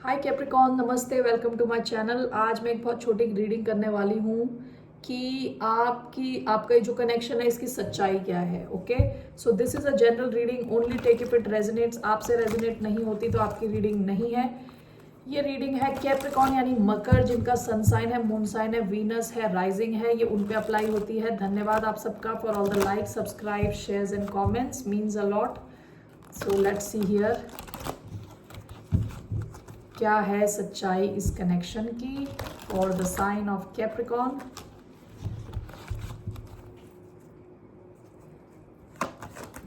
हाय Capricorn, नमस्ते, welcome to my channel. आज मैं एक बहुत छोटी रीडिंग करने वाली हूँ कि आपका ये जो कनेक्शन है इसकी सच्चाई क्या है। Okay, so this is a general reading, only take if it resonates. आपसे रेजोनेट नहीं होती तो आपकी रीडिंग नहीं है। ये रीडिंग है कैप्रिकॉन यानी मकर, जिनका सन साइन है, मून साइन है, वीनस है, राइजिंग है, ये उन पे अप्लाई होती है। धन्यवाद आप सबका for all the like, subscribe, shares and comments, means a lot. So let's see here क्या है सच्चाई इस कनेक्शन की for the sign of Capricorn.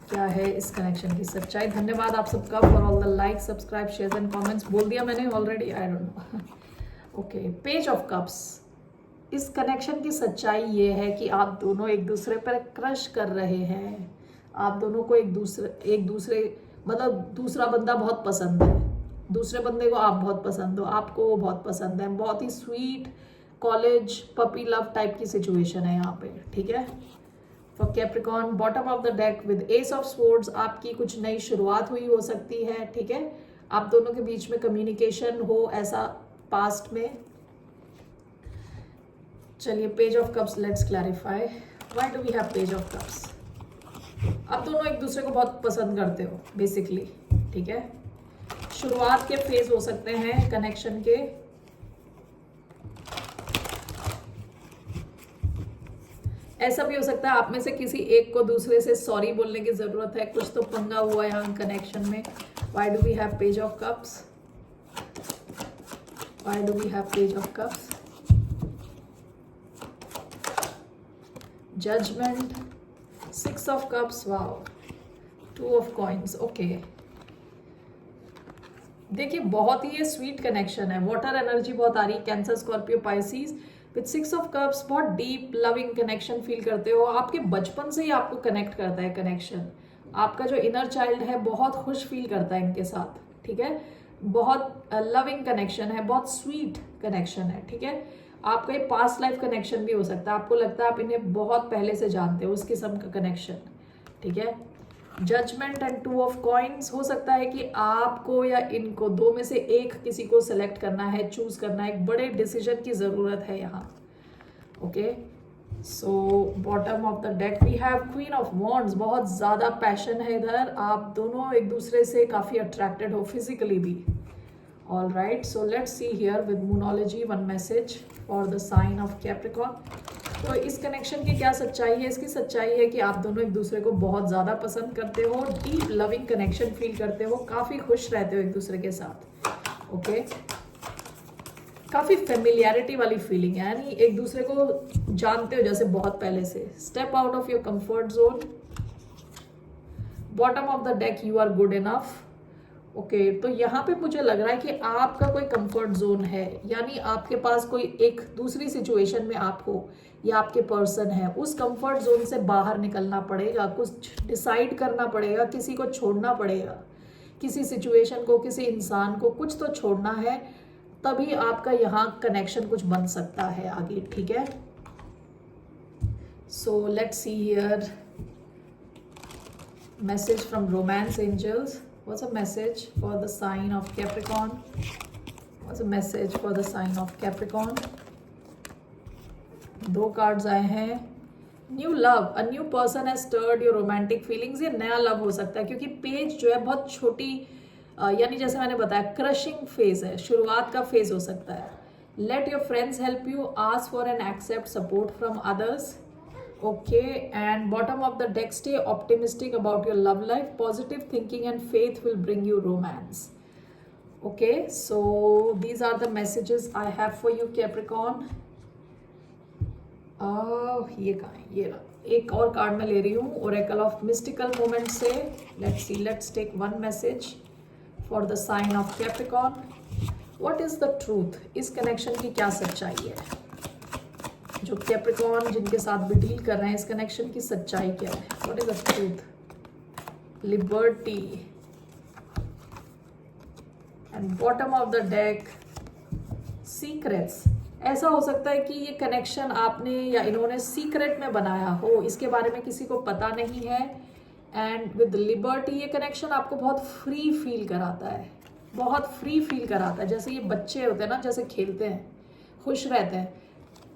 क्या है इस कनेक्शन की सच्चाई। धन्यवाद आप सबका for all the like, subscribe, share and comments. बोल दिया मैंने already, I don't know. Okay, page of cups. इस कनेक्शन की सच्चाई ये है कि आप दोनों एक दूसरे पर क्रश कर रहे हैं। आप दोनों को एक दूसरे मतलब दूसरा बंदा बहुत पसंद है, दूसरे बंदे को आप बहुत पसंद हो, आपको वो बहुत पसंद है। बहुत ही sweet college puppy love type की सिचुएशन है यहाँ पे, ठीक है। For Capricorn, bottom of the deck with ace of swords, आपकी कुछ नई शुरुआत हुई हो सकती है, ठीक है। आप दोनों के बीच में कम्युनिकेशन हो ऐसा पास्ट में। चलिए, page of cups, let's clarify why do we have page of cups. आप दोनों एक दूसरे को बहुत पसंद करते हो बेसिकली, ठीक है। शुरुआत के फेज हो सकते हैं कनेक्शन के। ऐसा भी हो सकता है आप में से किसी एक को दूसरे से सॉरी बोलने की जरूरत है, कुछ तो पंगा हुआ है यहाँ कनेक्शन में। Why do we have page of cups, why do we have page of cups. Judgement, six of cups, wow, two of coins. Okay, देखिए बहुत ही ये स्वीट कनेक्शन है। वाटर एनर्जी बहुत आ रही है, Cancer, Scorpio, Pisces with six of cups. बहुत डीप लविंग कनेक्शन फील करते हो। आपके बचपन से ही आपको कनेक्ट करता है कनेक्शन। आपका जो इनर चाइल्ड है बहुत खुश फील करता है इनके साथ, ठीक है। बहुत लविंग कनेक्शन है, बहुत स्वीट कनेक्शन है, ठीक है। आपका ये पास्ट लाइफ कनेक्शन भी हो सकता है। आपको लगता है आप इन्हें बहुत पहले से जानते हो, उस किस्म का कनेक्शन, ठीक है। Judgement and two of coins, हो सकता है कि आपको या इनको दो में से एक किसी को सिलेक्ट करना है, चूज करना है। एक बड़े डिसीजन की जरूरत है यहाँ। Okay, so bottom of the deck we have queen of wands. बहुत ज्यादा पैशन है इधर, आप दोनों एक दूसरे से काफी अट्रैक्टेड हो फिजिकली भी। All right, so let's see here with moonology one message for the sign of Capricorn. तो इस कनेक्शन की क्या सच्चाई है। इसकी सच्चाई है कि आप दोनों एक दूसरे को बहुत ज़्यादा पसंद करते हो, डीप लविंग कनेक्शन फील करते हो, काफ़ी खुश रहते हो एक दूसरे के साथ। ओके, काफ़ी फेमिलियरिटी वाली फीलिंग है, यानी एक दूसरे को जानते हो जैसे बहुत पहले से। Step out of your comfort zone. Bottom of the deck, you are good enough. Okay, तो यहाँ पे मुझे लग रहा है कि आपका कोई कंफर्ट जोन है, यानी आपके पास कोई एक दूसरी सिचुएशन में आप हो या आपके पर्सन है, उस कंफर्ट जोन से बाहर निकलना पड़ेगा, कुछ डिसाइड करना पड़ेगा, किसी को छोड़ना पड़ेगा, किसी सिचुएशन को, किसी इंसान को कुछ तो छोड़ना है, तभी आपका यहाँ कनेक्शन कुछ बन सकता है आगे, ठीक है। So let's see here message from romance angels. What's a message for the sign of Capricorn? What's a message for the sign of Capricorn? दो कार्ड्स आए हैं। New love, a new person has stirred your romantic feelings. ये नया love हो सकता है क्योंकि page जो है बहुत छोटी, यानी जैसे मैंने बताया क्रशिंग फेज है, शुरुआत का फेज हो सकता है। Let your friends help you, ask for and accept support from others. Okay, and bottom of the deck, stay optimistic about your love life. Positive thinking and faith will bring you romance. Okay, so these are the messages I have for you, Capricorn. ये कहाँ है, ये रहा। एक और card मैं ले रही हूँ Oracle of Mystical Moments से। Let's see, let's take one message for the sign of Capricorn. What is the truth? इस कनेक्शन की क्या सच्चाई है। जो कैप्रिकॉन जिनके साथ भी डील कर रहे हैं, इस कनेक्शन की सच्चाई क्या है। What is the truth. Liberty and bottom of the deck, secrets. ऐसा हो सकता है कि ये कनेक्शन आपने या इन्होंने सीक्रेट में बनाया हो, इसके बारे में किसी को पता नहीं है। एंड विद लिबर्टी, ये कनेक्शन आपको बहुत फ्री फील कराता है, बहुत फ्री फील कराता है, जैसे ये बच्चे होते हैं ना, जैसे खेलते हैं, खुश रहते हैं,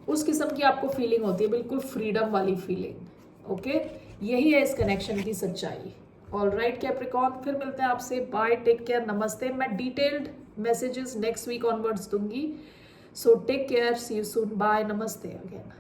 उस किस्म की आपको फीलिंग होती है, बिल्कुल फ्रीडम वाली फीलिंग। ओके, यही है इस कनेक्शन की सच्चाई। ऑल राइट कैप्रिकॉर्न, फिर मिलते हैं आपसे, बाय, टेक केयर, नमस्ते। मैं detailed messages next week onwards दूंगी, so take care, see you soon, bye, नमस्ते अगेन।